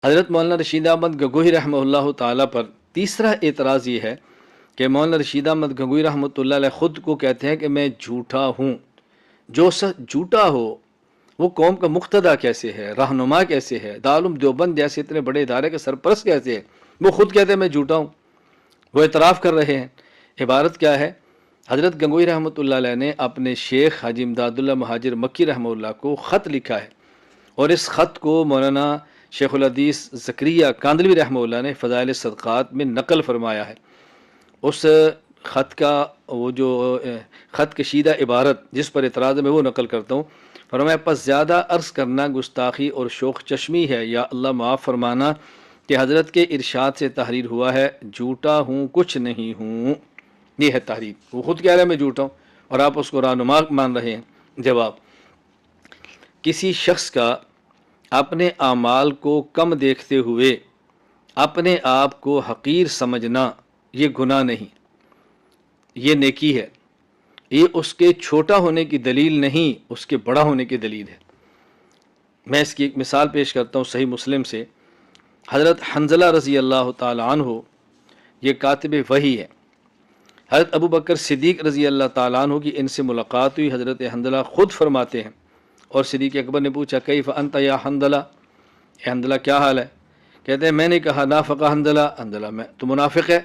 حضرت مولانا رشید احمد گنگوہی رحمہ اللہ تعالیٰ پر تیسرا اعتراض یہ ہے کہ مولانا رشید احمد گنگوہی رحمۃ اللہ علیہ خود کو کہتے ہیں کہ میں جھوٹا ہوں۔ جو شخص جھوٹا ہو وہ قوم کا مقتدی کیسے ہے، رہنما کیسے ہے، دارالعلوم دیوبند جیسے اتنے بڑے ادارے کا سرپرست کیسے ہے؟ وہ خود کہتے ہیں میں جھوٹا ہوں، وہ اعتراف کر رہے ہیں۔ عبارت کیا ہے؟ حضرت گنگوہی رحمۃ اللہ علیہ نے اپنے شیخ حاجی امداد اللہ مہاجر مکی رحمہ اللہ کو خط لکھا ہے، اور اس خط کو مولانا شیخ الحدیث زکریا کاندلوی رحمہ اللہ نے فضائل صدقات میں نقل فرمایا ہے۔ اس خط کا وہ جو خط کشیدہ عبارت جس پر اعتراض میں وہ نقل کرتا ہوں۔ فرمایا پس زیادہ عرض کرنا گستاخی اور شوخ چشمی ہے، یا اللہ معاف فرمانا کہ حضرت کے ارشاد سے تحریر ہوا ہے، جھوٹا ہوں کچھ نہیں ہوں۔ یہ ہے تحریر، وہ خود کہہ رہے ہیں میں جھوٹا ہوں اور آپ اس کو رہنما مان رہے ہیں۔ جواب: کسی شخص کا اپنے اعمال کو کم دیکھتے ہوئے اپنے آپ کو حقیر سمجھنا یہ گناہ نہیں، یہ نیکی ہے۔ یہ اس کے چھوٹا ہونے کی دلیل نہیں، اس کے بڑا ہونے کی دلیل ہے۔ میں اس کی ایک مثال پیش کرتا ہوں صحیح مسلم سے۔ حضرت حنظلہ رضی اللہ تعالی عنہ یہ کاتب وحی ہے۔ حضرت ابو بکر صدیق رضی اللہ تعالیٰ عنہ کی ان سے ملاقات ہوئی۔ حضرت حنظلہ خود فرماتے ہیں، اور صدیق اکبر نے پوچھا کیف انت یا حنظلہ، اے حنظلہ کیا حال ہے؟ کہتے ہیں میں نے کہا نافق حنظلہ، حنظلہ میں تو منافق ہے۔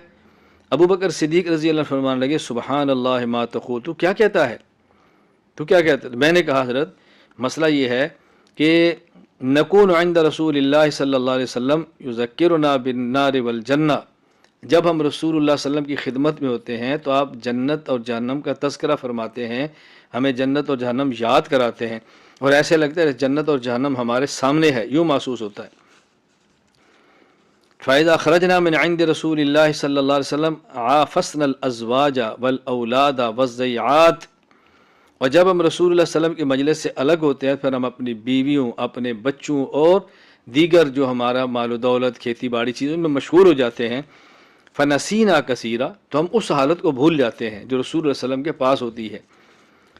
ابو بکر صدیق رضی اللہ عنہ فرمانے لگے سبحان اللہ ما تقول، تو کیا کہتا ہے، تو کیا کہتا ہے؟ میں نے کہا حضرت مسئلہ یہ ہے کہ نکون عند رسول اللہ صلی اللہ علیہ وسلم یذکرنا بالنار والجنہ، جب ہم رسول اللہ صلی اللہ علیہ وسلم کی خدمت میں ہوتے ہیں تو آپ جنت اور جہنم کا تذکرہ فرماتے ہیں، ہمیں جنت اور جہنم یاد کراتے ہیں، اور ایسے لگتا ہے جنت اور جہنم ہمارے سامنے ہے، یوں محسوس ہوتا ہے۔ فَإِذَا خَرَجْنَا مِنْ عِنْدِ رَسُولِ اللَّهِ صلی اللہ علیہ وسلم عَافَسْنَا الْأَزْوَاجَ وَالْأَوْلَادَ وَالزَّيْعَاتِ، اور جب ہم رسول اللہ صلی اللہ علیہ وسلم کے مجلس سے الگ ہوتے ہیں پھر ہم اپنی بیویوں، اپنے بچوں اور دیگر جو ہمارا مال و دولت کھیتی باڑی چیزوں میں مشغول ہو جاتے ہیں، فَنَسِينَا كَثِيرًا، تو ہم اس حالت کو بھول جاتے ہیں جو رسول اللہ صلی اللہ علیہ وسلم کے پاس ہوتی ہے۔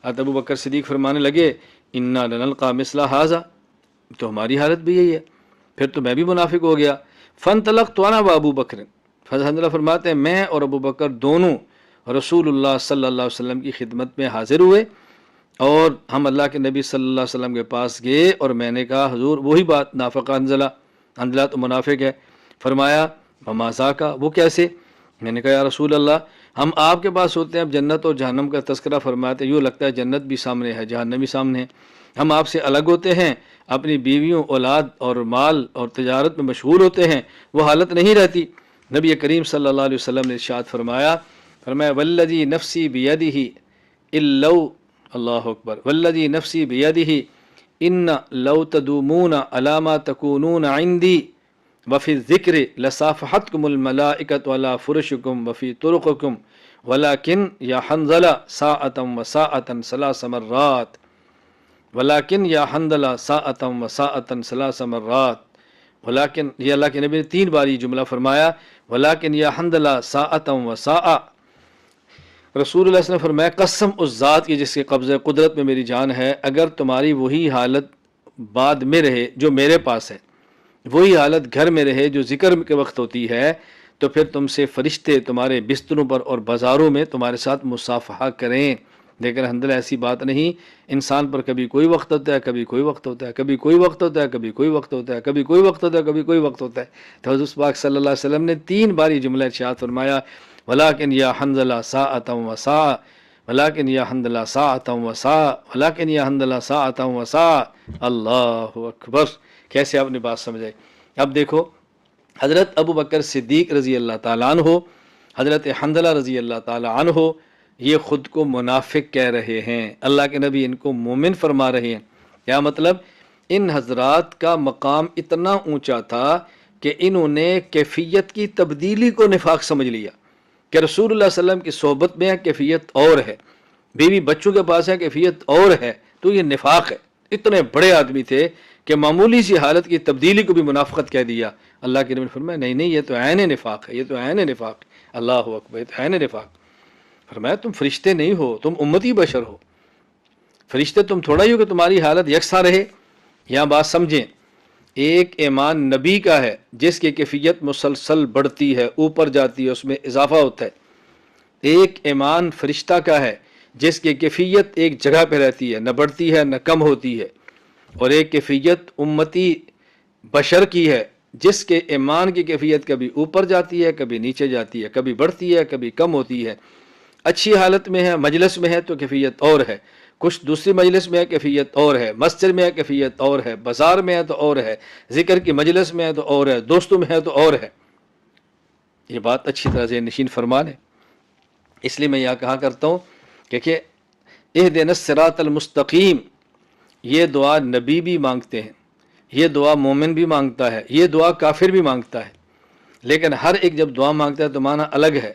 حضرت ابو بکر صدیق فرمانے لگے اِنَّا لَنَلْقَى مِثْلَ هَذَا، تو ہماری حالت بھی یہی ہے، پھر تو میں بھی منافق ہو گیا۔ فَانْطَلَقْتُ أَنَا وَأَبُو بَكْرٍ، حضرت فرماتے ہیں میں اور ابو بکر دونوں رسول اللہ صلی اللہ علیہ وسلم کی خدمت میں حاضر ہوئے، اور ہم اللہ کے نبی صلی اللہ علیہ وسلم کے پاس گئے، اور میں نے کہا حضور وہی بات، نافق حنظلہ، حنظلہ تو منافق ہے۔ فرمایا وما ذاک، وہ کیسے؟ میں نے کہا یا رسول اللہ ہم آپ کے پاس ہوتے ہیں، اب جنت اور جہنم کا تذکرہ فرماتے ہیں، یوں لگتا ہے جنت بھی سامنے ہے جہنم بھی سامنے ہے۔ ہم آپ سے الگ ہوتے ہیں، اپنی بیویوں، اولاد اور مال اور تجارت میں مشغول ہوتے ہیں، وہ حالت نہیں رہتی۔ نبی کریم صلی اللہ علیہ وسلم نے ارشاد فرمایا والذی نفسی بیدہ لو، اللہ اکبر، والذی نفسی بیدہ ان لو تدومون علی ما تکونون عندی وفی الذکر لصافحتکم الملائکۃ علی فرشکم وفی طرقکم ولکن یا حنظلہ ساعۃ وساعۃ ثلاث مرات، ولیکن یا حنظلہ ساعۃ وساعۃ ثلاث مرات، ولیکن، یہ اللہ کے نبی نے 3 بار یہ جملہ فرمایا، ولیکن یا حنظلہ ساعۃ وساعۃ۔ رسول اللہ صلی اللہ علیہ وسلم نے فرمایا قسم اس ذات کی جس کے قبضہ قدرت میں میری جان ہے، اگر تمہاری وہی حالت بعد میں رہے جو میرے پاس ہے، وہی حالت گھر میں رہے جو ذکر کے وقت ہوتی ہے، تو پھر تم سے فرشتے تمہارے بستروں پر اور بازاروں میں تمہارے ساتھ مصافحہ کریں۔ لیکن حنظلہ ایسی بات نہیں، انسان پر کبھی کوئی وقت ہوتا ہے، کبھی کوئی وقت ہوتا ہے، کبھی کوئی وقت ہوتا ہے، کبھی کوئی وقت ہوتا ہے، کبھی کوئی وقت ہوتا ہے، کبھی کوئی وقت ہوتا ہے۔ تو حضرت پاک صلی اللہ علیہ وسلم نے 3 بار یہ جملہ ارشاد فرمایا ولیکن یا حنظلہ ساعۃ وساعۃ، ولیکن یا حنظلہ ساعۃ وساعۃ، ولیکن یا حنظلہ ساعۃ وساعۃ۔ اللہ اکبر، کیسے آپ نے بات سمجھائی۔ اب دیکھو حضرت ابو بکر صدیق رضی اللہ تعالیٰ عنہ، حضرت حنظلہ رضی اللہ تعالیٰ عنہ یہ خود کو منافق کہہ رہے ہیں، اللہ کے نبی ان کو مومن فرما رہے ہیں۔ کیا مطلب؟ ان حضرات کا مقام اتنا اونچا تھا کہ انہوں نے کیفیت کی تبدیلی کو نفاق سمجھ لیا کہ رسول اللہ صلی اللہ علیہ وسلم کی صحبت میں ہے کیفیت اور ہے، بیوی بچوں کے پاس ہے کیفیت اور ہے، تو یہ نفاق ہے۔ اتنے بڑے آدمی تھے کہ معمولی سی حالت کی تبدیلی کو بھی منافقت کہہ دیا۔ اللہ کے نبی نے فرمایا نہیں نہیں، یہ تو عین نفاق ہے، یہ تو عین نفاق ہے۔ اللہ اکبر، یہ تو عین نفاق۔ فرمایا تم فرشتے نہیں ہو، تم امتی بشر ہو، فرشتے تم تھوڑا ہی ہو کہ تمہاری حالت یکساں رہے۔ یہاں بات سمجھیں، ایک ایمان نبی کا ہے جس کی کیفیت مسلسل بڑھتی ہے، اوپر جاتی ہے، اس میں اضافہ ہوتا ہے۔ ایک ایمان فرشتہ کا ہے جس کی کیفیت ایک جگہ پہ رہتی ہے، نہ بڑھتی ہے نہ کم ہوتی ہے۔ اور ایک کیفیت امتی بشر کی ہے جس کے ایمان کی کیفیت کبھی اوپر جاتی ہے، کبھی نیچے جاتی ہے، کبھی بڑھتی ہے، کبھی کم ہوتی ہے۔ اچھی حالت میں ہے، مجلس میں ہے تو کیفیت اور ہے، کچھ دوسری مجلس میں ہے کیفیت اور ہے، مسجد میں ہے کیفیت اور ہے، بازار میں ہے تو اور ہے، ذکر کی مجلس میں ہے تو اور ہے، دوستوں میں ہے تو اور ہے۔ یہ بات اچھی طرح سے نشین فرما لیں۔ اس لیے میں یہاں کہا کرتا ہوں کہ اہدنا الصراط المستقیم، یہ دعا نبی بھی مانگتے ہیں، یہ دعا مومن بھی مانگتا ہے، یہ دعا کافر بھی مانگتا ہے، لیکن ہر ایک جب دعا مانگتا ہے تو معنی الگ ہے۔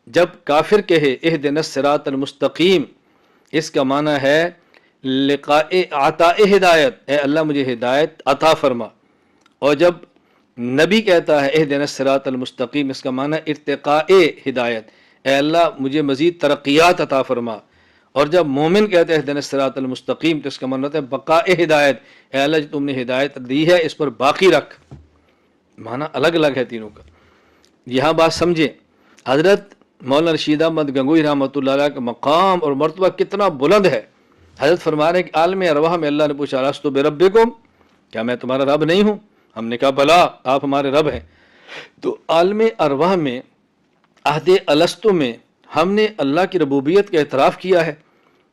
جب کافر کہے اہدنا الصراط المستقیم، اس کا معنی ہے لقاء عطاء ہدایت، اے اللہ مجھے ہدایت عطا فرما۔ اور جب نبی کہتا ہے اہدنا الصراط المستقیم، اس کا معنی ارتقاء ہدایت، اے اللہ مجھے مزید ترقیات عطا فرما۔ اور جب مومن کہتے ہیں اہدنا الصراط المستقیم تو اس کا معنی ہوتا ہے بقاء ہدایت، اے اللہ جو تم نے ہدایت دی ہے اس پر باقی رکھ۔ معنی الگ الگ ہے تینوں کا۔ یہاں بات سمجھیں، حضرت مولانا رشید احمد گنگوئی رحمۃ اللہ علیہ کا مقام اور مرتبہ کتنا بلند ہے۔ حضرت فرما رہے ہیں کہ عالم ارواح میں اللہ نے پوچھا الستو بربکم، کیا میں تمہارا رب نہیں ہوں؟ ہم نے کہا بلا، آپ ہمارے رب ہیں۔ تو عالم ارواح میں عہد الستو میں ہم نے اللہ کی ربوبیت کا اعتراف کیا ہے،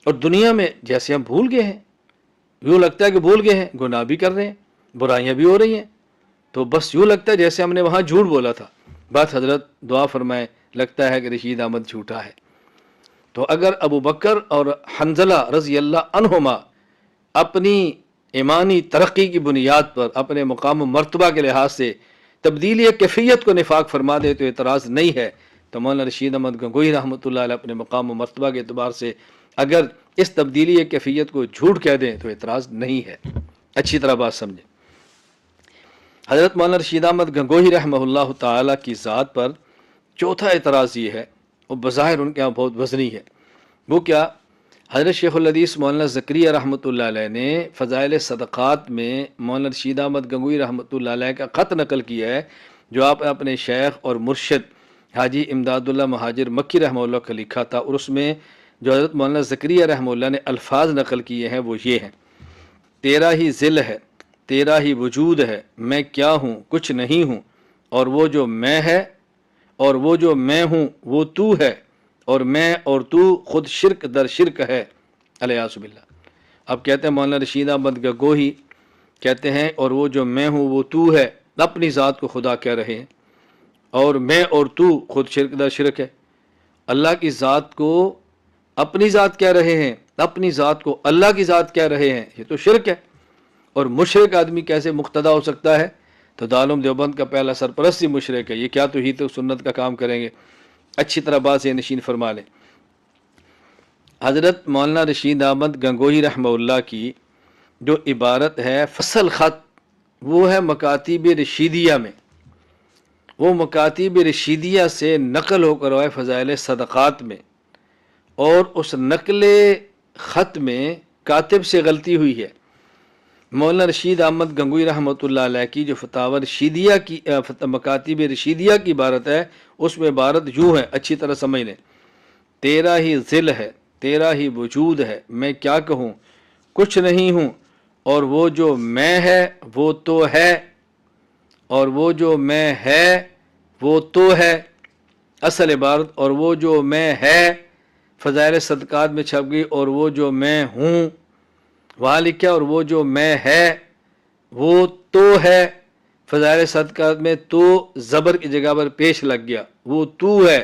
اور دنیا میں جیسے ہم بھول گئے ہیں، یوں لگتا ہے کہ بھول گئے ہیں، گناہ بھی کر رہے ہیں، برائیاں بھی ہو رہی ہیں، تو بس یوں لگتا ہے جیسے ہم نے وہاں جھوٹ بولا تھا۔ بات حضرت دعا فرمائے، لگتا ہے کہ رشید احمد جھوٹا ہے۔ تو اگر ابو بکر اور حنظلہ رضی اللہ عنہما اپنی ایمانی ترقی کی بنیاد پر اپنے مقام و مرتبہ کے لحاظ سے تبدیلی کیفیت کو نفاق فرما دے تو اعتراض نہیں ہے، تو مولانا رشید احمد گنگوئی رحمۃ اللہ علیہ اپنے مقام و مرتبہ کے اعتبار سے اگر اس تبدیلی کیفیت کو جھوٹ کہہ دیں تو اعتراض نہیں ہے۔ اچھی طرح بات سمجھیں۔ حضرت مولانا رشید احمد گنگوہی رحمہ اللہ تعالیٰ کی ذات پر چوتھا اعتراض یہ ہے، وہ بظاہر ان کے یہاں بہت وزنی ہے۔ وہ کیا؟ حضرت شیخ الحدیث مولانا زکریا رحمۃ اللہ علیہ نے فضائل صدقات میں مولانا رشید احمد گنگوئی رحمۃ اللہ علیہ کا خط نقل کیا ہے، جو آپ اپنے شیخ اور مرشد حاجی امداد اللہ مہاجر مکی رحمہ اللہ کا لکھا تھا، اور اس میں جو حضرت مولانا زکریا رحمہ اللہ نے الفاظ نقل کیے ہیں وہ یہ ہیں: تیرا ہی ذل ہے، تیرا ہی وجود ہے، میں کیا ہوں کچھ نہیں ہوں، اور وہ جو میں ہے اور وہ جو میں ہوں وہ تو ہے، اور میں اور تو خود شرک در شرک ہے، الیاذ باللہ۔ اب کہتے ہیں مولانا رشید احمد گنگوہی کہتے ہیں اور وہ جو میں ہوں وہ تو ہے، اپنی ذات کو خدا کہہ رہے ہیں، اور میں اور تو خود شرک در شرک ہے۔ اللہ کی ذات کو اپنی ذات کہہ رہے ہیں، اپنی ذات کو اللہ کی ذات کہہ رہے ہیں، یہ تو شرک ہے۔ اور مشرک آدمی کیسے مقتدا ہو سکتا ہے؟ تو دارالعلوم دیوبند کا پہلا سرپرست ہی مشرک ہے، یہ کیا توحید و سنت کا کام کریں گے؟ اچھی طرح بات سے نشین فرما لیں۔ حضرت مولانا رشید احمد گنگوہی رحمہ اللہ کی جو عبارت ہے فصل خط، وہ ہے مکاتیب رشیدیہ میں، وہ مکاتیب رشیدیہ سے نقل ہو کر آئے فضائل صدقات میں، اور اس نقل خط میں کاتب سے غلطی ہوئی ہے۔ مولانا رشید احمد گنگوئی رحمۃ اللہ علیہ کی جو فتاوی رشیدیہ کی مکاتیب رشیدیہ کی عبارت ہے، اس میں عبارت یوں ہے، اچھی طرح سمجھ لیں: تیرا ہی ذل ہے، تیرا ہی وجود ہے، میں کیا کہوں کچھ نہیں ہوں، اور وہ جو میں ہے وہ تو ہے، اور وہ جو میں ہے وہ تو ہے۔ اصل عبارت اور وہ جو میں ہے فضائل صدقات میں چھپ گئی، اور وہ جو میں ہوں وہاں لکھا، اور وہ جو میں ہے وہ تو ہے، فضائل صدقات میں تو زبر کی جگہ پر پیش لگ گیا، وہ تو ہے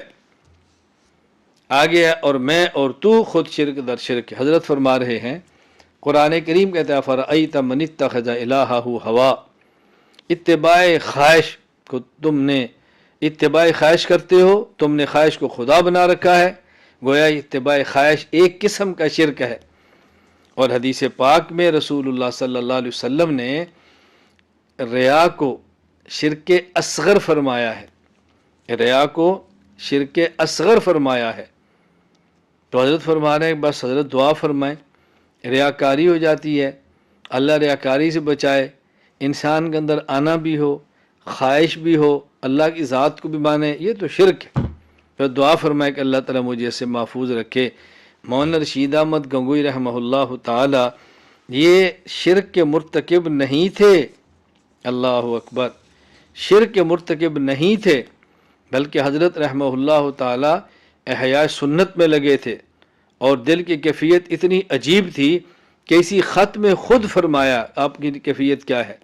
آگے ہے، اور میں اور تو خود شرک در شرک۔ حضرت فرما رہے ہیں، قرآن کریم کہتا ہے فرأیت من اتخذ الہہ ہوا، اتباع خواہش کو تم نے اتباع خواہش کرتے ہو، تم نے خواہش کو خدا بنا رکھا ہے، گویا اتباع خواہش ایک قسم کا شرک ہے۔ اور حدیث پاک میں رسول اللہ صلی اللہ علیہ وسلم نے ریا کو شرک اصغر فرمایا ہے، ریا کو شرک اصغر فرمایا ہے۔ تو حضرت فرما رہے ہیں بس حضرت دعا فرمائیں، ریاکاری ہو جاتی ہے، اللہ ریاکاری سے بچائے، انسان کے اندر آنا بھی ہو، خواہش بھی ہو، اللہ کی ذات کو بھی مانے، یہ تو شرک ہے۔ پھر دعا فرمائے کہ اللہ تعالیٰ مجھے اسے محفوظ رکھے۔ مولانا رشید احمد گنگوئی رحمہ اللہ تعالی یہ شرک کے مرتکب نہیں تھے، اللہ اکبر، شرک کے مرتکب نہیں تھے، بلکہ حضرت رحمہ اللہ تعالی احیاء سنت میں لگے تھے، اور دل کی کیفیت اتنی عجیب تھی کہ اسی خط میں خود فرمایا آپ کی کیفیت کیا ہے،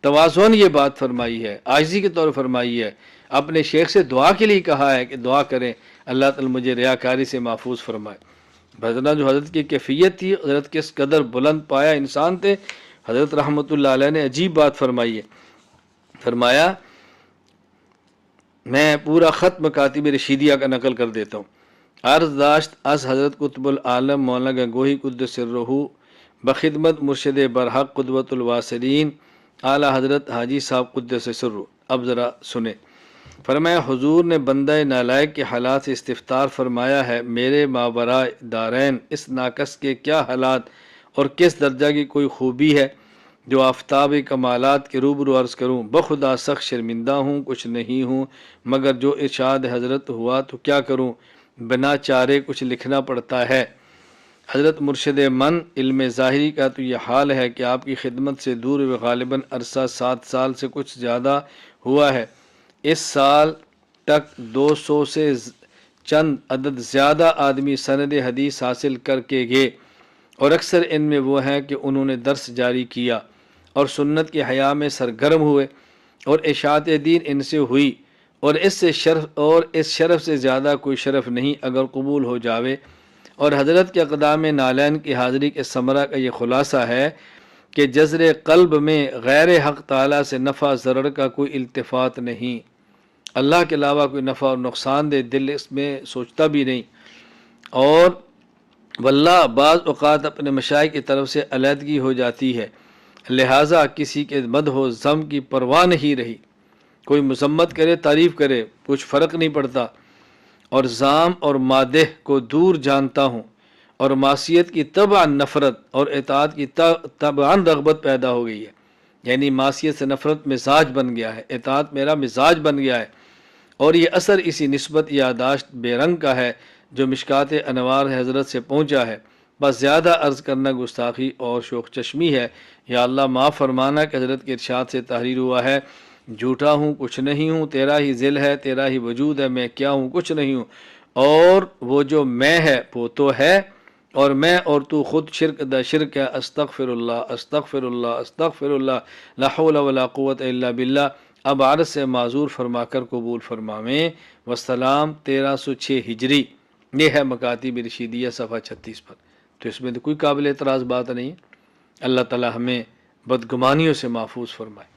توازن یہ بات فرمائی ہے، عاجزی کے طور فرمائی ہے، اپنے شیخ سے دعا کے لیے کہا ہے کہ دعا کریں اللہ تعالی مجھے ریاکاری سے محفوظ فرمائے۔ بھجنا جو حضرت کی کیفیت تھی، حضرت کس قدر بلند پایا انسان تھے، حضرت رحمۃ اللہ علیہ نے عجیب بات فرمائی ہے، فرمایا میں پورا خط مکاتب رشیدیہ کا نقل کر دیتا ہوں۔ عرض داشت از حضرت قطب العالم مولانا گنگوہی قدس سرہ بخدمت مرشد برحق قدوۃ الواصلین اعلیٰ حضرت حاجی صاحب قدس سرہ۔ اب ذرا سنیں، فرمایا حضور نے بندہ نالائق کے حالات سے استفطار فرمایا ہے، میرے ماورائے دارین اس ناقص کے کیا حالات اور کس درجہ کی کوئی خوبی ہے جو آفتاب کمالات کے روبرو عرض کروں، بخدا سخت شرمندہ ہوں، کچھ نہیں ہوں مگر جو ارشاد حضرت ہوا تو کیا کروں، بنا چارے کچھ لکھنا پڑتا ہے۔ حضرت مرشد من علم ظاہری کا تو یہ حال ہے کہ آپ کی خدمت سے دور ہوئے غالباً عرصہ 7 سال سے کچھ زیادہ ہوا ہے۔ اس سال تک 200 سے چند عدد زیادہ آدمی سند حدیث حاصل کر کے گئے، اور اکثر ان میں وہ ہیں کہ انہوں نے درس جاری کیا اور سنت کے حیا میں سرگرم ہوئے، اور اشاعت دین ان سے ہوئی، اور اس شرف سے زیادہ کوئی شرف نہیں اگر قبول ہو جاوے۔ اور حضرت کے اقدام نالین کی حاضری کے ثمرہ کا یہ خلاصہ ہے کہ جذر قلب میں غیر حق تعالیٰ سے نفع ضرر کا کوئی التفات نہیں، اللہ کے علاوہ کوئی نفع اور نقصان دے دل اس میں سوچتا بھی نہیں، اور واللہ بعض اوقات اپنے مشائخ کی طرف سے علیحدگی ہو جاتی ہے، لہٰذا کسی کے مدح و ذم کی پرواہ نہیں رہی، کوئی مذمت کرے تعریف کرے کچھ فرق نہیں پڑتا، اور ذام اور مادح کو دور جانتا ہوں، اور معصیت کی طبعاً نفرت اور اطاعت کی طبعاً رغبت پیدا ہو گئی ہے، یعنی معصیت سے نفرت مزاج بن گیا ہے، اطاعت میرا مزاج بن گیا ہے، اور یہ اثر اسی نسبت یاداشت بے رنگ کا ہے جو مشکات انوار حضرت سے پہنچا ہے۔ بس زیادہ عرض کرنا گستاخی اور شوخ چشمی ہے، یا اللہ معاف فرمانا کہ حضرت کے ارشاد سے تحریر ہوا ہے، جھوٹا ہوں کچھ نہیں ہوں، تیرا ہی ذل ہے، تیرا ہی وجود ہے، میں کیا ہوں کچھ نہیں ہوں، اور وہ جو میں ہے وہ تو ہے، اور میں اور تو خود شرک دا شرک ہے، استغفر اللہ استغفر اللہ استغفر اللہ، لا حول ولا قوت الا باللہ۔ اب عرض سے معذور فرما کر قبول فرماویں، والسلام 1306 ہجری۔ یہ ہے مکاتب رشیدیہ صفحہ 36 پر، تو اس میں تو کوئی قابل اعتراض بات نہیں ہے۔ اللہ تعالی ہمیں بدگمانیوں سے محفوظ فرمائے۔